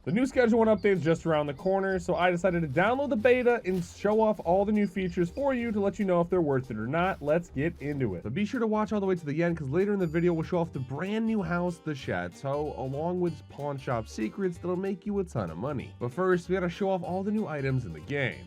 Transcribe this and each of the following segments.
The new Schedule 1 update is just around the corner, so I decided to download the beta and show off all the new features for you to let you know if they're worth it or not. Let's get into it. But be sure to watch all the way to the end, because later in the video we'll show off the brand new house, the Chateau, along with pawn shop secrets that'll make you a ton of money. But first, we gotta show off all the new items in the game.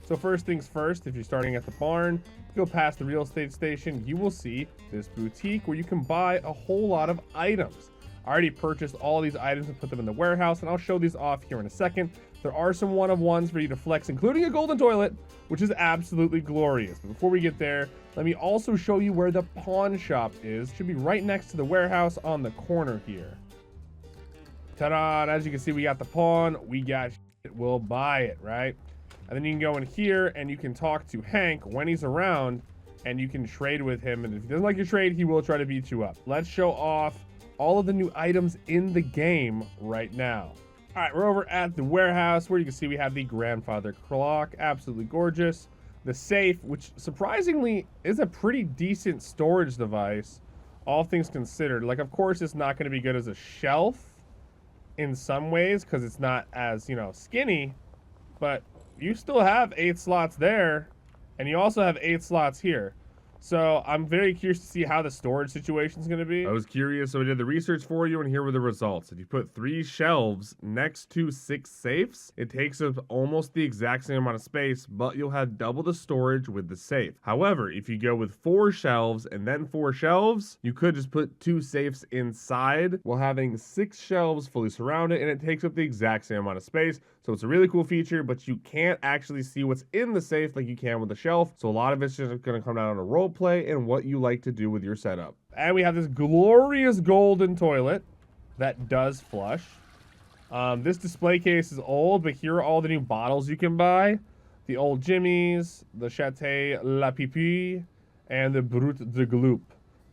So first things first, if you're starting at the barn, go past the real estate station, you will see this boutique where you can buy a whole lot of items. I already purchased all these items and put them in the warehouse, and I'll show these off here in a second. There are some one-of-ones for you to flex, including a golden toilet, which is absolutely glorious. But before we get there, let me also show you where the pawn shop is. It should be right next to the warehouse on the corner here. Ta-da! As you can see, we got the pawn, we got shit, we'll buy it, right? And then you can go in here and you can talk to Hank when he's around, and you can trade with him. And if he doesn't like your trade, he will try to beat you up. Let's show off all of the new items in the game right now. All right, we're over at the warehouse where you can see we have the grandfather clock, absolutely gorgeous. The safe, which surprisingly is a pretty decent storage device, all things considered. Like, of course, it's not going to be good as a shelf in some ways because it's not as, you know, skinny, but you still have 8 slots there, and you also have 8 slots here. So I'm very curious to see how the storage situation is going to be. I was curious, so I did the research for you, and here were the results. If you put 3 shelves next to 6 safes, it takes up almost the exact same amount of space, but you'll have double the storage with the safe. However, if you go with 4 shelves and then 4 shelves, you could just put 2 safes inside while having 6 shelves fully surrounded, and it takes up the exact same amount of space. So it's a really cool feature, but you can't actually see what's in the safe like you can with the shelf. So a lot of it's just going to come down to role play and what you like to do with your setup. And we have this glorious golden toilet that does flush. This display case is old, but here are all the new bottles you can buy. The Old Jimmy's, the Chateau La Pipi, and the Brut de Gloop.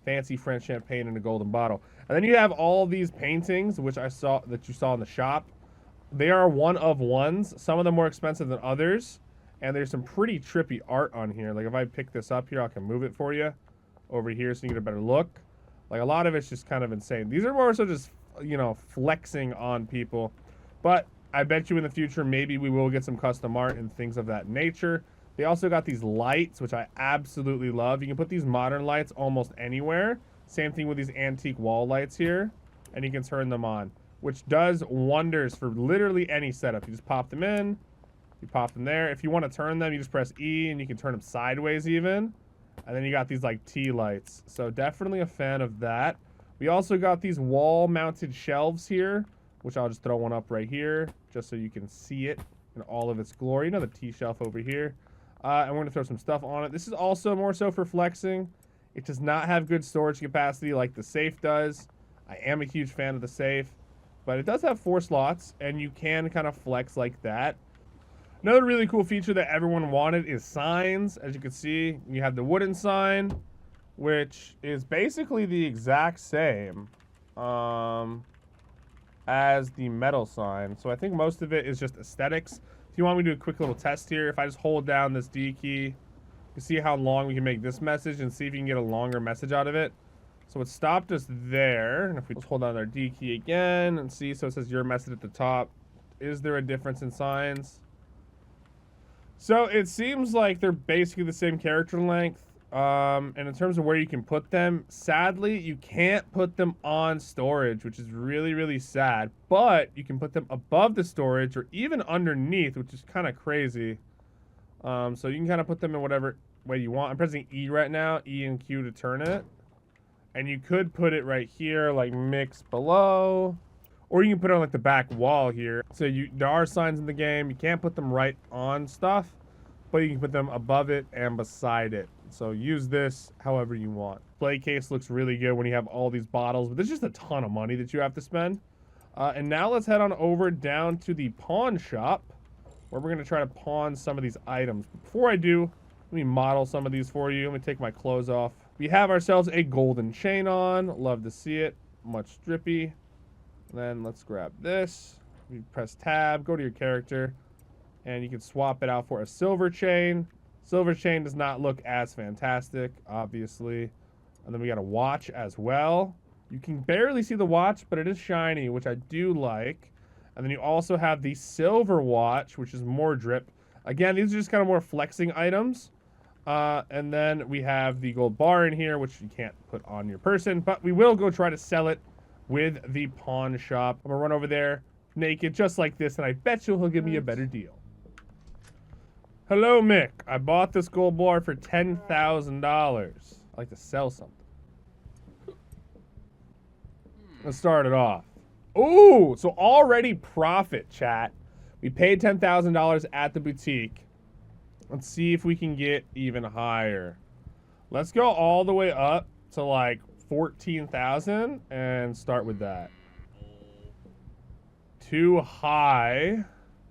Fancy French champagne in a golden bottle. And then you have all these paintings, which you saw in the shop. They are one-of-ones, some of them more expensive than others, and there's some pretty trippy art on here. Like, if I pick this up here, I can move it for you over here so you get a better look. Like, a lot of it's just kind of insane. These are more so just, you know, flexing on people, but I bet you in the future maybe we will get some custom art and things of that nature. They also got these lights, which I absolutely love. You can put these modern lights almost anywhere. Same thing with these antique wall lights here, and you can turn them on, which does wonders for literally any setup. You just pop them in, you pop them there. If you want to turn them, you just press E, and you can turn them sideways even. And then you got these like tea lights. So definitely a fan of that. We also got these wall-mounted shelves here, which I'll just throw one up right here, just so you can see it in all of its glory. Another tea shelf over here. And we're going to throw some stuff on it. This is also more so for flexing. It does not have good storage capacity like the safe does. I am a huge fan of the safe, but it does have 4 slots, and you can kind of flex like that. Another really cool feature that everyone wanted is signs. As you can see, you have the wooden sign, which is basically the exact same as the metal sign. So I think most of it is just aesthetics. If you want me to do a quick little test here, if I just hold down this D key, you see how long we can make this message and see if you can get a longer message out of it. So it stopped us there, and if we just hold down our D key again and see, so it says your message at the top. Is there a difference in signs? So it seems like they're basically the same character length. And in terms of where you can put them, sadly, you can't put them on storage, which is really, really sad. But you can put them above the storage or even underneath, which is kind of crazy. So you can kind of put them in whatever way you want. I'm pressing E right now, E and Q to turn it. And you could put it right here, like mix below. Or you can put it on like the back wall here. So there are signs in the game. You can't put them right on stuff, but you can put them above it and beside it. So use this however you want. Play case looks really good when you have all these bottles, but there's just a ton of money that you have to spend. And now let's head on over down to the pawn shop, where we're going to try to pawn some of these items. But before I do, let me model some of these for you. Let me take my clothes off. We have ourselves a golden chain on. Love to see it. Much drippy. Then let's grab this. You press tab, go to your character, and you can swap it out for a silver chain. Silver chain does not look as fantastic, obviously. And then we got a watch as well. You can barely see the watch, but it is shiny, which I do like. And then you also have the silver watch, which is more drip. Again, these are just kind of more flexing items. And then we have the gold bar in here, which you can't put on your person, but we will go try to sell it with the pawn shop. I'm gonna run over there naked, just like this, and I bet you he'll give me a better deal. Hello, Mick. I bought this gold bar for $10,000. I like to sell something. Let's start it off. Ooh, so already profit, chat. We paid $10,000 at the boutique. Let's see if we can get even higher. Let's go all the way up to like 14,000 and start with that. Too high.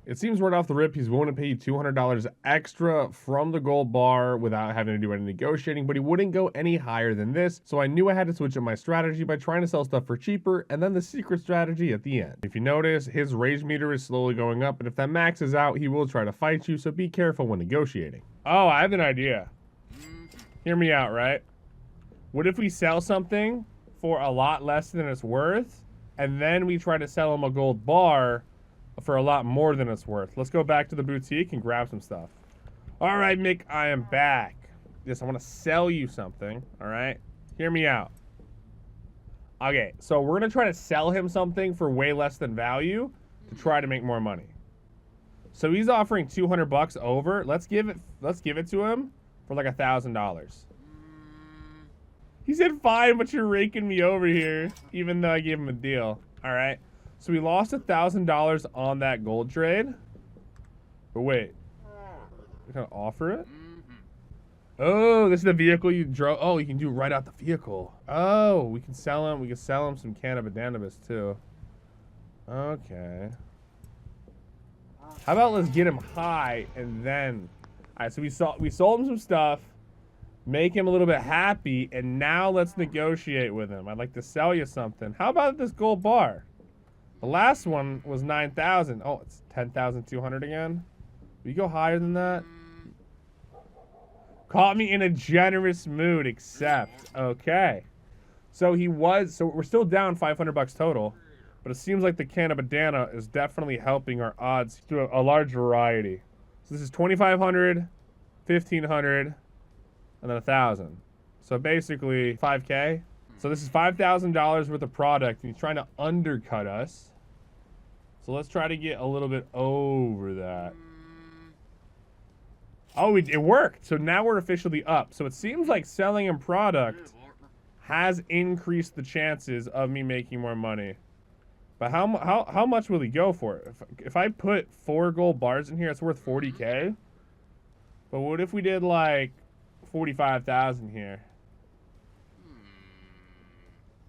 It seems right off the rip he's willing to pay you $200 extra from the gold bar without having to do any negotiating, but he wouldn't go any higher than this, so I knew I had to switch up my strategy by trying to sell stuff for cheaper, and then the secret strategy at the end. If you notice, his rage meter is slowly going up, and if that maxes out, he will try to fight you, so be careful when negotiating. Oh, I have an idea. Hear me out, right? What if we sell something for a lot less than it's worth, and then we try to sell him a gold bar for a lot more than it's worth? Let's go back to the boutique and grab some stuff. All right, Mick, I am back. Yes, I want to sell you something, all right? Hear me out. Okay, so we're going to try to sell him something for way less than value to try to make more money. So he's offering 200 bucks over. Let's give it to him for like $1,000. He said fine, but you're raking me over here, even though I gave him a deal. All right. So we lost $1,000 on that gold trade. But wait, we can offer it? Oh, this is the vehicle you drove. Oh, you can do it right out the vehicle. Oh, we can sell him. We can sell him some cannabis too. Okay. How about let's get him high and then. All right, so we sold him some stuff, make him a little bit happy, and now let's negotiate with him. I'd like to sell you something. How about this gold bar? The last one was 9,000. Oh, it's 10,200 again. Will you go higher than that? Caught me in a generous mood, accept. Okay. So we're still down 500 bucks total, but it seems like the cannabis is definitely helping our odds through a large variety. So this is 2,500, 1,500, and then 1,000. So basically 5K. So this is $5,000 worth of product, and he's trying to undercut us. So let's try to get a little bit over that. Oh, it worked. So now we're officially up. So it seems like selling him product has increased the chances of me making more money. But how much will he go for it? If I put 4 gold bars in here, it's worth 40K. But what if we did like 45,000 here?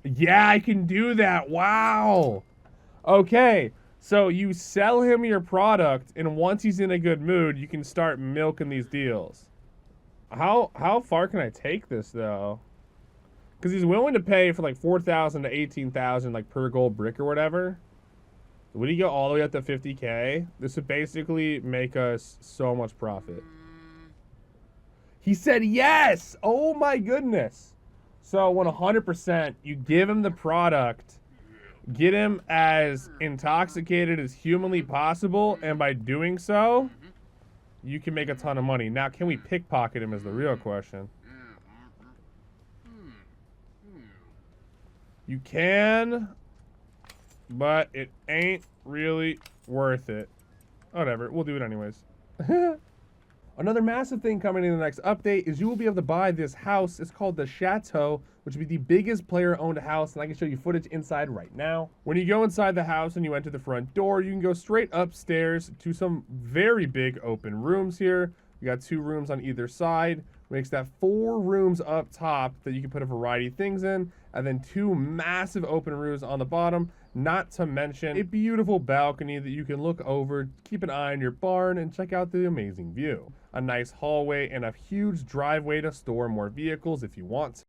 Yeah, I can do that. Wow. Okay. So you sell him your product, and once he's in a good mood, you can start milking these deals. How far can I take this though? Because he's willing to pay for like 4,000 to 18,000 like per gold brick or whatever. Would he go all the way up to 50K? This would basically make us so much profit. He said yes. Oh my goodness. So 100%, you give him the product, get him as intoxicated as humanly possible, and by doing so, you can make a ton of money. Now, can we pickpocket him is the real question. You can, but it ain't really worth it. Whatever, we'll do it anyways. Another massive thing coming in the next update is you will be able to buy this house. It's called the Chateau, which will be the biggest player-owned house, and I can show you footage inside right now. When you go inside the house and you enter the front door, you can go straight upstairs to some very big open rooms here. We got 2 rooms on either side. Makes that 4 rooms up top that you can put a variety of things in, and then 2 massive open rooms on the bottom, not to mention a beautiful balcony that you can look over, keep an eye on your barn, and check out the amazing view. A nice hallway and a huge driveway to store more vehicles if you want to.